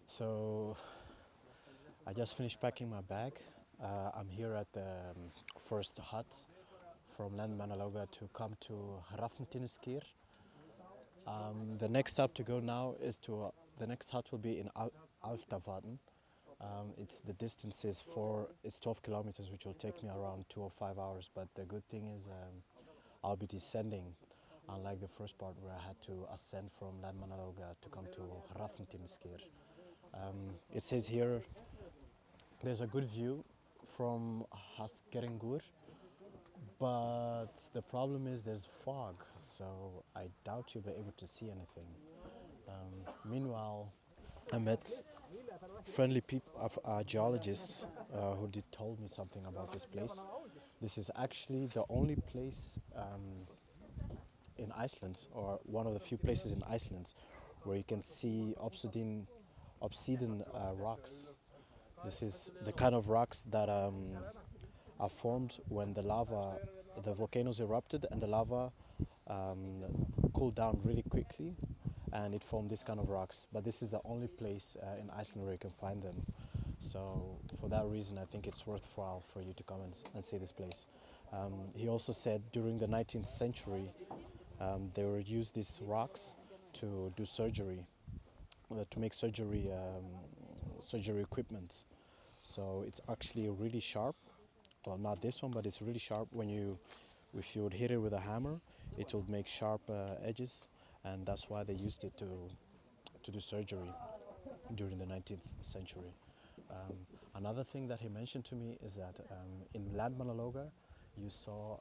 So I just finished packing my bag. I'm here at the first hut from Landmannalaugar to come to Hvratinnusker. The next stop to go now is to the next hut will be in Alftavatn. It's the distance is it's 12 kilometers, which will take me around 2 or 5 hours. But the good thing is I'll be descending, unlike the first part where I had to ascend from Landmannalaugar to come to Hvratinnusker. It says here there's a good view from Hvratinnusker, but the problem is there's fog, so I doubt you'll be able to see anything. Meanwhile, I met friendly people, geologists who told me something about this place. This is actually the only place in Iceland, or one of the few places in Iceland, where you can see obsidian rocks. This is the kind of rocks that are formed when the volcanoes erupted and the lava cooled down really quickly, and it formed this kind of rocks. But this is the only place in Iceland where you can find them. So for that reason, I think it's worthwhile for you to come and see this place. He also said during the 19th century, they would use these rocks to do surgery, to make surgery equipment. So it's actually really sharp. Well, not this one, but it's really sharp. If you would hit it with a hammer, it would make sharp edges, and that's why they used it to do surgery during the 19th century. Another thing that he mentioned to me is that in Landmannalaugar, you saw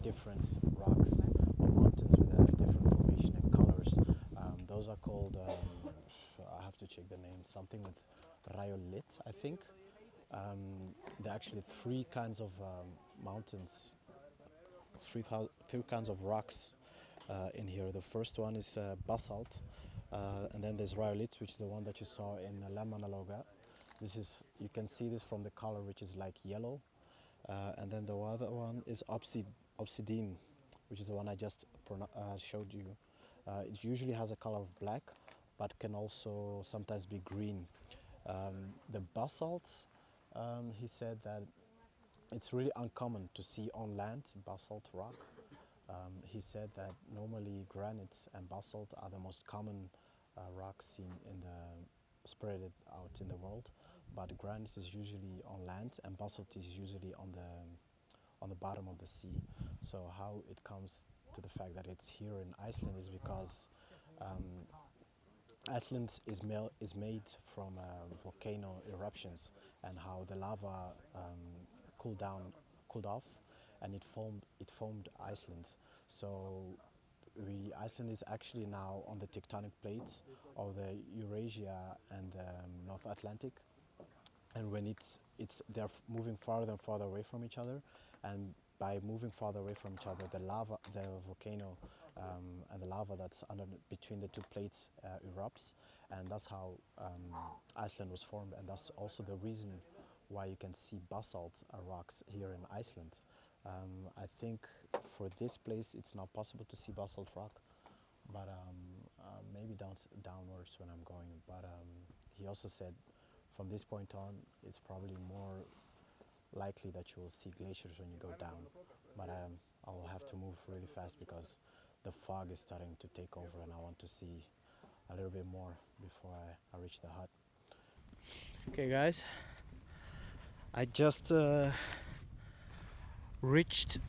different rocks or mountains with a different formation and colors. Those are called, I have to check the name, something with Rhyolite, I think. There are actually three kinds of mountains, three kinds of rocks in here. The first one is basalt, and then there's Rhyolite, which is the one that you saw in Landmannalaugar. You can see this from the color, which is like yellow. And then the other one is Obsidian, which is the one I just showed you. It usually has a color of black, but can also sometimes be green. The basalt, he said that it's really uncommon to see on land basalt rock. He said that normally granites and basalt are the most common rocks seen spread out in the world, but granite is usually on land and basalt is usually on the bottom of the sea. So how it comes to the fact that it's here in Iceland is because Iceland is made from volcano eruptions, and how the lava cooled off, and it formed Iceland. So Iceland is actually now on the tectonic plates of the Eurasia and the North Atlantic, and when they're moving farther and farther away from each other, and by moving farther away from each other, the volcano and the lava that's between the two plates erupts, and that's how Iceland was formed, and that's also the reason why you can see basalt rocks here in Iceland. I think for this place it's not possible to see basalt rock, but maybe downwards when I'm going. But he also said from this point on it's probably more likely that you will see glaciers when you go down. But I'll have to move really fast because the fog is starting to take over, and I want to see a little bit more before I reach the hut. Okay guys, I just reached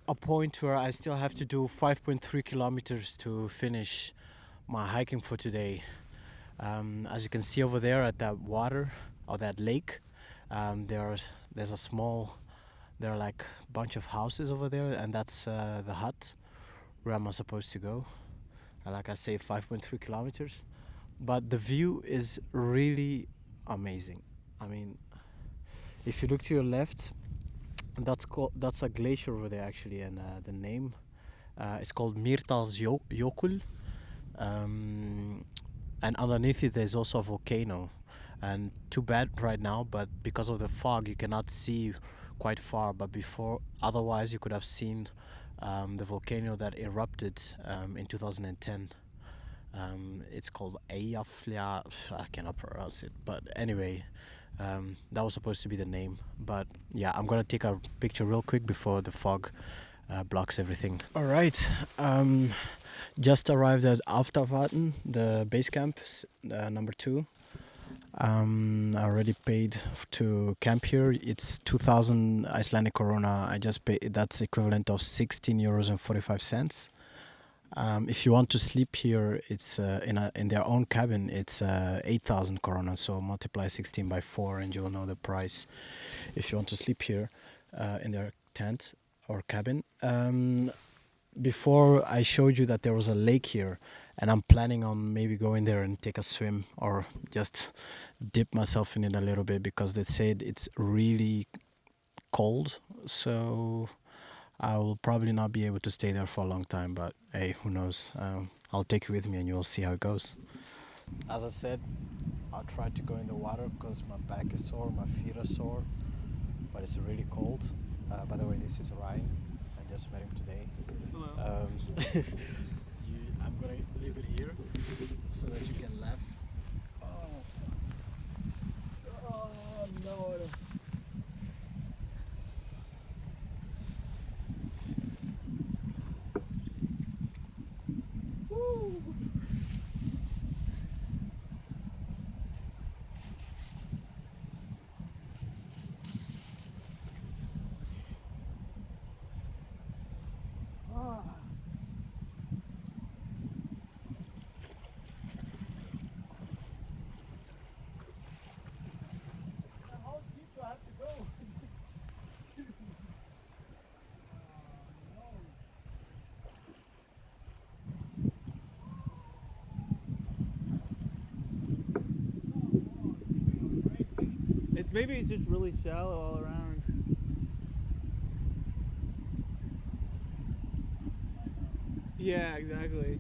a point where I still have to do 5.3 kilometers to finish my hiking for today. As you can see over there at that water or that lake, there's a small, there are like a bunch of houses over there, and that's the hut where I'm supposed to go. Like I say, 5.3 kilometers, but the view is really amazing. I mean, if you look to your left, that's a glacier over there actually, and the name is called Mýrdalsjökull, and underneath it there's also a volcano. And too bad right now, but because of the fog you cannot see quite far, but otherwise you could have seen the volcano that erupted in 2010. It's called Eyjafjalla. I cannot pronounce it, but anyway, that was supposed to be the name. But yeah, I'm gonna take a picture real quick before the fog blocks everything. All right, just arrived at Alftavatn, the base camp, number 2. I already paid to camp here. It's 2,000 Icelandic korona. I just paid. That's equivalent of 16 euros and 45 cents. If you want to sleep here, it's in their own cabin. It's 8,000 korona. So multiply 16 by 4, and you'll know the price. If you want to sleep here in their tent or cabin. Before I showed you that there was a lake here, and I'm planning on maybe going there and take a swim or just dip myself in it a little bit, because they said it's really cold. So I will probably not be able to stay there for a long time, but hey, who knows? I'll take you with me and you'll see how it goes. As I said, I'll try to go in the water because my back is sore, my feet are sore, but it's really cold. By the way, this is Ryan. I just met him today. Hello. I'm gonna leave it here so that you can laugh. Oh no. Woo. Maybe it's just really shallow all around. Yeah, exactly.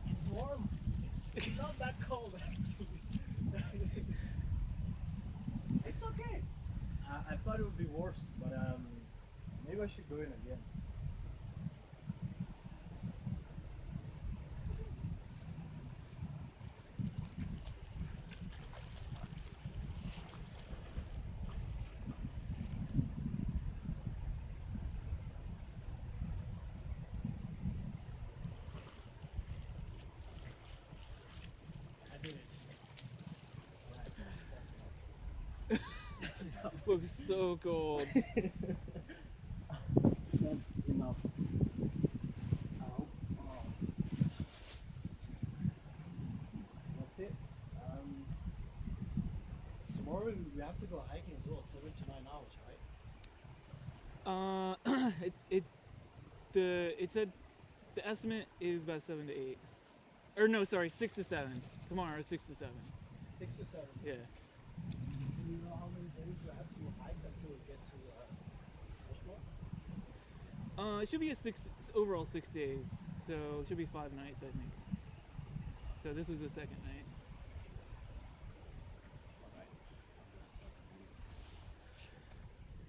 It's warm. It's not that cold actually. It's okay. I thought it would be worse, but maybe I should go in again. I did it. Right, that's enough. That's enough. Looks so cold. That's enough. Ow. Oh. That's it. Tomorrow we have to go hiking as well, 7 to 9 hours, right? It said the estimate is about 7 to 8. Or no, sorry, 6 to 7. Tomorrow, 6 to 7. 6 to 7. Yeah. Do you know how many days you have to hike until we get to Oslo? It should be overall 6 days. So it should be 5 nights, I think. So this is the second